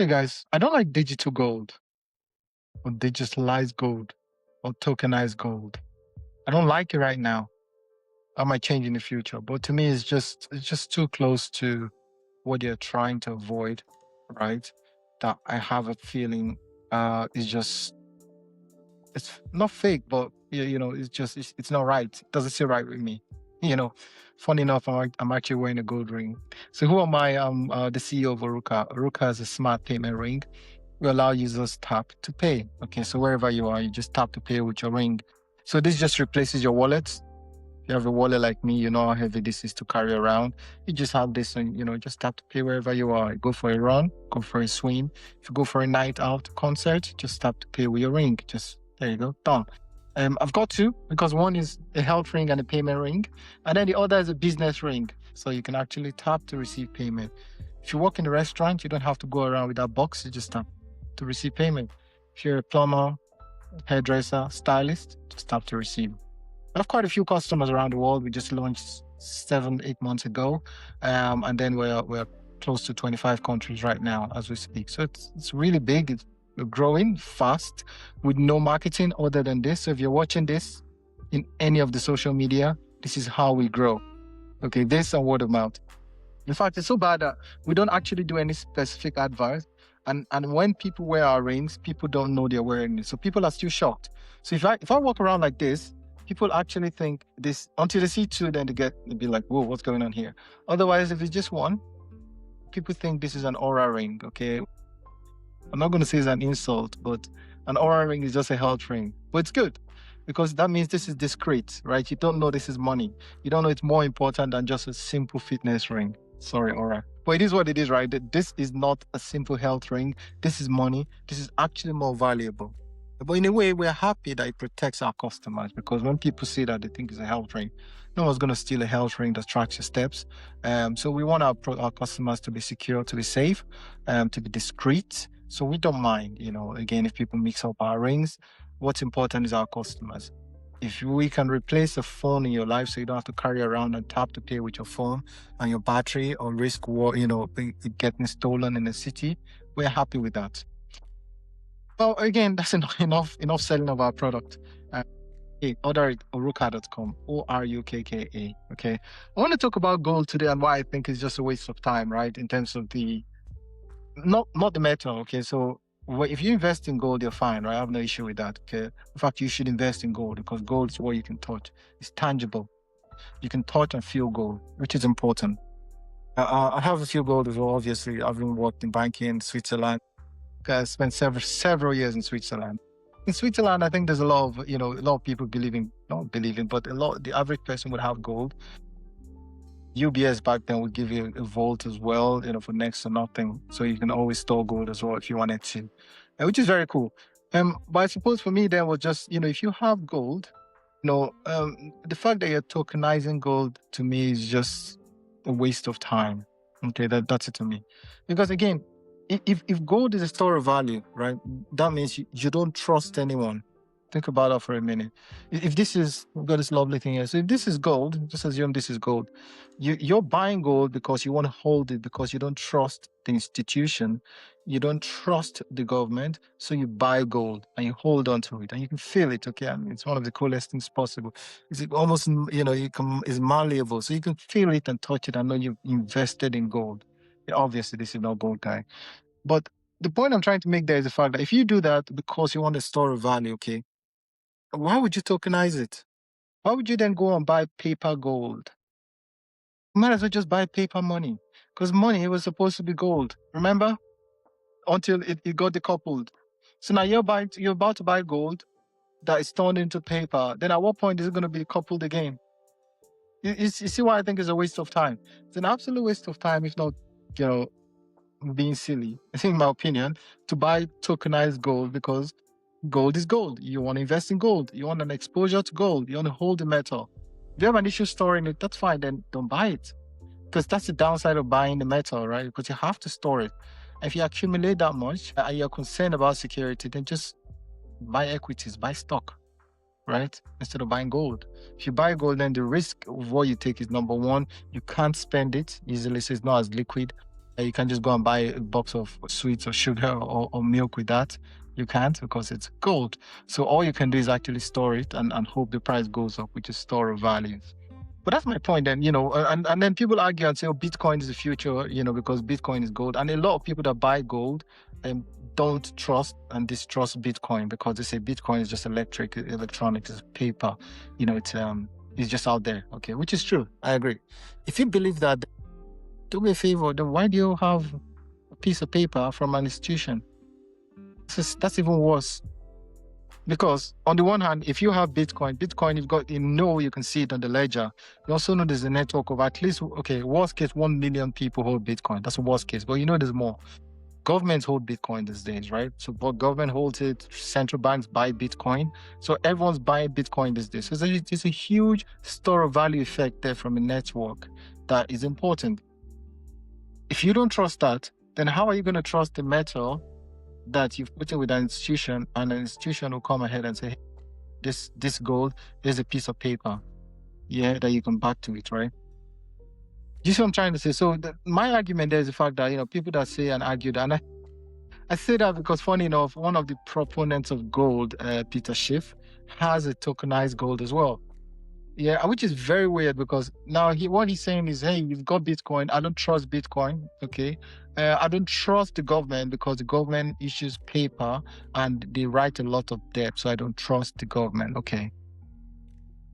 Hey guys, I don't like digital gold or digitalized gold or tokenized gold. I don't like it right now. I might change in the future, but to me, it's just too close to what you're trying to avoid, right? That I have a feeling is just it's not fake, but it's not right. It doesn't sit right with me. You know, funny enough, I'm actually wearing a gold ring. So who am I? The CEO of Orukka. Orukka is a smart payment ring. We allow users tap to pay. Okay, so wherever you are, you just tap to pay with your ring. So this just replaces your wallet. If you have a wallet like me, you know how heavy this is to carry around. You just have this and, just tap to pay wherever you are. Go for a run, go for a swim. If you go for a night out concert, just tap to pay with your ring. Just, there you go, done. I've got two because one is a health ring and a payment ring. And then the other is a business ring. So you can actually tap to receive payment. If you work in a restaurant, you don't have to go around with that box. You just tap to receive payment. If you're a plumber, hairdresser, stylist, just tap to receive. I have quite a few customers around the world. We just launched 7, 8 months ago, and then we're close to 25 countries right now as we speak. So it's really big. It's growing fast with no marketing other than this. So if you're watching this in any of the social media, this is how we grow. Okay, this and word of mouth. In fact, it's so bad that we don't actually do any specific advice. And when people wear our rings, people don't know they're wearing it. So people are still shocked. So if I walk around like this, people actually think this until they see two, then they'd be like, whoa, what's going on here? Otherwise, if it's just one, people think this is an aura ring. Okay. I'm not going to say it's an insult, but an aura ring is just a health ring. But it's good because that means this is discreet, right? You don't know this is money. You don't know it's more important than just a simple fitness ring. Sorry, aura. But it is what it is, right? This is not a simple health ring. This is money. This is actually more valuable. But in a way, we're happy that it protects our customers because when people see that, they think it's a health ring. No one's going to steal a health ring that tracks your steps. So we want our customers to be secure, to be safe, to be discreet. So we don't mind, again, if people mix up our rings. What's important is our customers. If we can replace a phone in your life so you don't have to carry around and tap to pay with your phone and your battery or risk it getting stolen in the city, we're happy with that. Well, again, that's enough selling of our product. Order it orukka.com, ORUKKA. Okay. I want to talk about gold today and why I think it's just a waste of time, right? In terms of not the metal. Okay. So if you invest in gold, you're fine, right? I have no issue with that. Okay. In fact, you should invest in gold because gold is what you can touch. It's tangible. You can touch and feel gold, which is important. I have a few gold as well. Obviously, I've been worked in banking in Switzerland. I spent several years in Switzerland. In Switzerland, I think there's a lot of people not believing, but the average person would have gold. UBS back then would give you a vault as well, for next to nothing. So you can always store gold as well if you wanted to, which is very cool. But I suppose for me, then was just, if you have gold, the fact that you're tokenizing gold to me is just a waste of time. Okay, that's it to me. Because again, if gold is a store of value, right, that means you don't trust anyone. Think about that for a minute. If this is, we've got this lovely thing here. So if this is gold, just assume this is gold. You're buying gold because you want to hold it because you don't trust the institution. You don't trust the government. So you buy gold and you hold on to it and you can feel it. Okay. I mean, it's one of the coolest things possible. It's almost, it's malleable. So you can feel it and touch it and know you've invested in gold. Obviously, this is not gold guy. But the point I'm trying to make there is the fact that if you do that because you want a store of value, okay, why would you tokenize it? Why would you then go and buy paper gold? You might as well just buy paper money. Because money was supposed to be gold. Remember? Until it got decoupled. So now you're about to buy gold that is turned into paper. Then at what point is it going to be coupled again? You see why I think it's a waste of time. It's an absolute waste of time, if not, being silly, in my opinion, to buy tokenized gold because gold is gold. You want to invest in gold. You want an exposure to gold. You want to hold the metal. If you have an issue storing it, that's fine. Then don't buy it. Because that's the downside of buying the metal, right? Because you have to store it. If you accumulate that much and you're concerned about security, then just buy equities, buy stock, right? Instead of buying gold. If you buy gold, then the risk of what you take is number one, you can't spend it easily, so it's not as liquid. You can just go and buy a box of sweets or sugar or milk with that. You can't, because it's gold. So all you can do is actually store it and hope the price goes up, which is store of value. But that's my point. And, and then people argue and say, oh, Bitcoin is the future, because Bitcoin is gold. And a lot of people that buy gold don't trust and distrust Bitcoin, because they say Bitcoin is just electronics, it's paper. It's just out there. Okay, which is true. I agree. If you believe that, do me a favor, then why do you have a piece of paper from an institution? That's even worse. Because on the one hand, if you have Bitcoin, you've got, you can see it on the ledger. You also know there's a network of at least, worst case, 1 million people hold Bitcoin. That's the worst case. But there's more. Governments hold Bitcoin these days, right? So government holds it, central banks buy Bitcoin. So everyone's buying Bitcoin these days. So there's a huge store of value effect there from a network that is important. If you don't trust that, then how are you going to trust the metal that you've put in with an institution, and an institution will come ahead and say, hey, this gold, there's a piece of paper, that you can back to it, right? You see what I'm trying to say? So my argument there is the fact that, people that say and argue that, and I say that because, funny enough, one of the proponents of gold, Peter Schiff, has a tokenized gold as well. Yeah, which is very weird, because now what he's saying is, hey, you've got Bitcoin. I don't trust Bitcoin. Okay. I don't trust the government, because the government issues paper and they write a lot of debt. So I don't trust the government. Okay.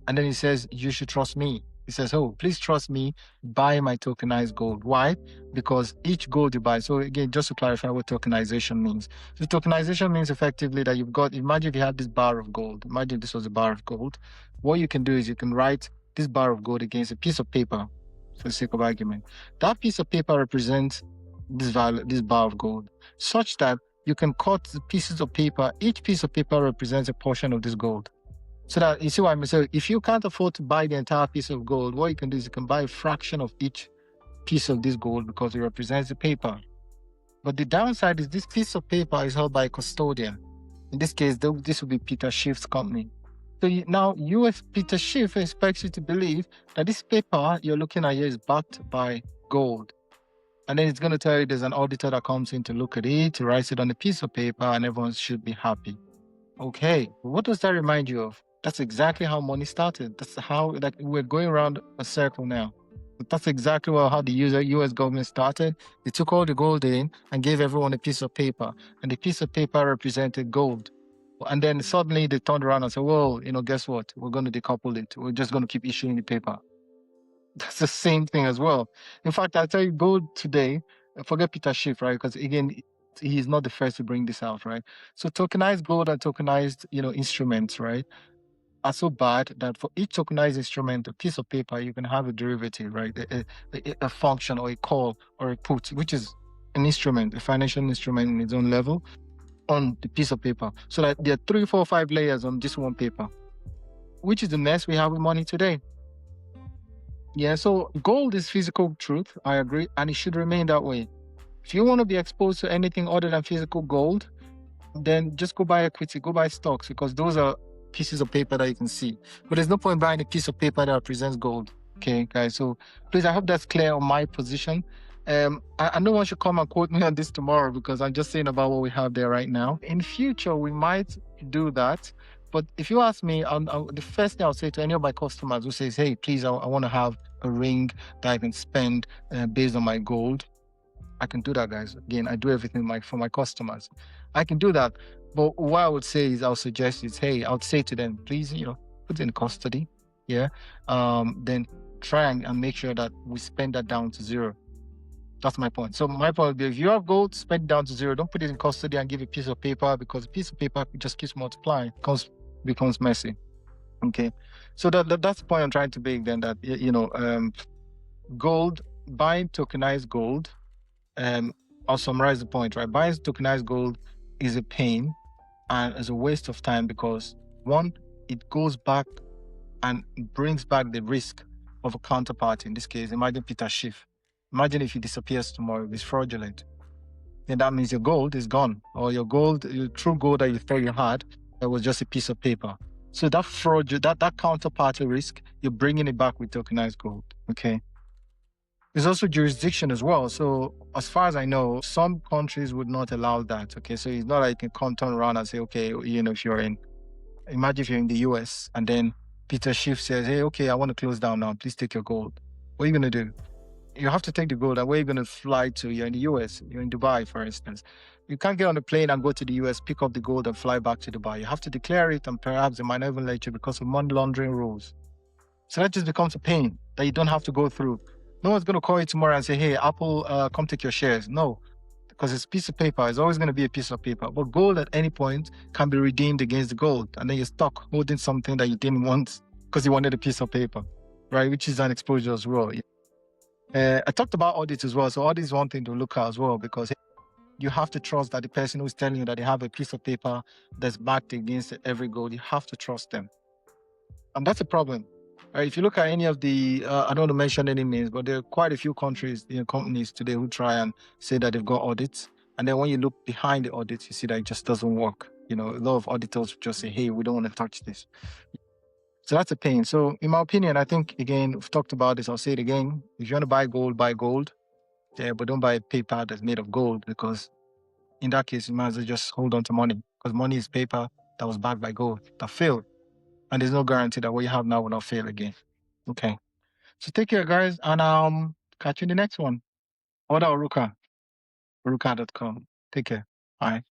And then he says, you should trust me. He says, oh, please trust me, buy my tokenized gold. Why? Because each gold you buy. So again, just to clarify what tokenization means. So tokenization means effectively that imagine if you had this bar of gold. Imagine this was a bar of gold. What you can do is you can write this bar of gold against a piece of paper, for the sake of argument. That piece of paper represents this bar of gold, such that you can cut the pieces of paper. Each piece of paper represents a portion of this gold. So that, you see what I mean? So if you can't afford to buy the entire piece of gold, what you can do is you can buy a fraction of each piece of this gold, because it represents the paper. But the downside is this piece of paper is held by a custodian. In this case, this will be Peter Schiff's company. So now Peter Schiff expects you to believe that this paper you're looking at here is backed by gold. And then it's going to tell you there's an auditor that comes in to look at it, to write it on a piece of paper, and everyone should be happy. Okay, what does that remind you of? That's exactly how money started. That's how we're going around a circle now. But that's exactly how the US government started. They took all the gold in and gave everyone a piece of paper. And the piece of paper represented gold. And then suddenly they turned around and said, well, guess what? We're going to decouple it. We're just going to keep issuing the paper. That's the same thing as well. In fact, I'll tell you, gold today, forget Peter Schiff, right? Because again, he's not the first to bring this out, right? So tokenized gold and tokenized, instruments, right, are so bad that for each tokenized instrument, a piece of paper, you can have a derivative, right? A function or a call or a put, which is an instrument, a financial instrument in its own level on the piece of paper. So that there are 3, 4, 5 layers on this one paper, which is the mess we have with money today. Yeah, so gold is physical truth, I agree, and it should remain that way. If you want to be exposed to anything other than physical gold, then just go buy equity, go buy stocks, because those are pieces of paper that you can see. But there's no point buying a piece of paper that represents gold. Okay, guys. So please, I hope that's clear on my position. I no one should come and quote me on this tomorrow, because I'm just saying about what we have there right now. In future, we might do that. But if you ask me, the first thing I'll say to any of my customers who says, hey, please, I want to have a ring that I can spend based on my gold, I can do that, guys. Again, I do everything for my customers. I can do that. But what I would say is, I'll suggest is, hey, I would say to them, please, put it in custody. Yeah. Then try and make sure that we spend that down to zero. That's my point. So my point would be, if you have gold, spend it down to zero. Don't put it in custody and give a piece of paper, because a piece of paper just keeps multiplying, becomes messy. Okay. So that's the point I'm trying to make then, that, gold, buying tokenized gold, I'll summarize the point, right? Buying tokenized gold is a pain and is a waste of time, because one, it goes back and brings back the risk of a counterparty. In this case, imagine Peter Schiff. Imagine if he disappears tomorrow, it's fraudulent. Then that means your gold is gone, or your true gold that you thought you had, that was just a piece of paper. So that fraud, that counterparty risk, you're bringing it back with tokenized gold. Okay. There's also jurisdiction as well. So as far as I know, some countries would not allow that. Okay. So it's not like you can come turn around and say, okay, if you're imagine if you're in the US and then Peter Schiff says, hey, okay, I want to close down now. Please take your gold. What are you going to do? You have to take the gold. And where are you going to fly to? You're in the US. You're in Dubai, for instance. You can't get on a plane and go to the US, pick up the gold and fly back to Dubai. You have to declare it, and perhaps they might not even let you because of money laundering rules. So that just becomes a pain that you don't have to go through. No one's going to call you tomorrow and say, hey, Apple, come take your shares. No, because it's a piece of paper. It's always going to be a piece of paper. But gold at any point can be redeemed against the gold. And then you're stuck holding something that you didn't want because you wanted a piece of paper, right? Which is an exposure as well. I talked about audits as well. So audit is one thing to look at as well, because you have to trust that the person who's telling you that they have a piece of paper that's backed against every gold, you have to trust them. And that's a problem. Right? If you look at any of the, I don't want to mention any names, but there are quite a few countries, companies today who try and say that they've got audits. And then when you look behind the audits, you see that it just doesn't work. A lot of auditors just say, hey, we don't want to touch this. So that's a pain. So in my opinion, I think, again, we've talked about this. I'll say it again. If you want to buy gold, buy gold. Yeah, but don't buy paper that's made of gold, because in that case, you might as well just hold on to money, because money is paper that was backed by gold that failed. And there's no guarantee that what you have now will not fail again. Okay. So take care, guys, and catch you in the next one. Order Orukka, Orukka.com. Take care. Bye.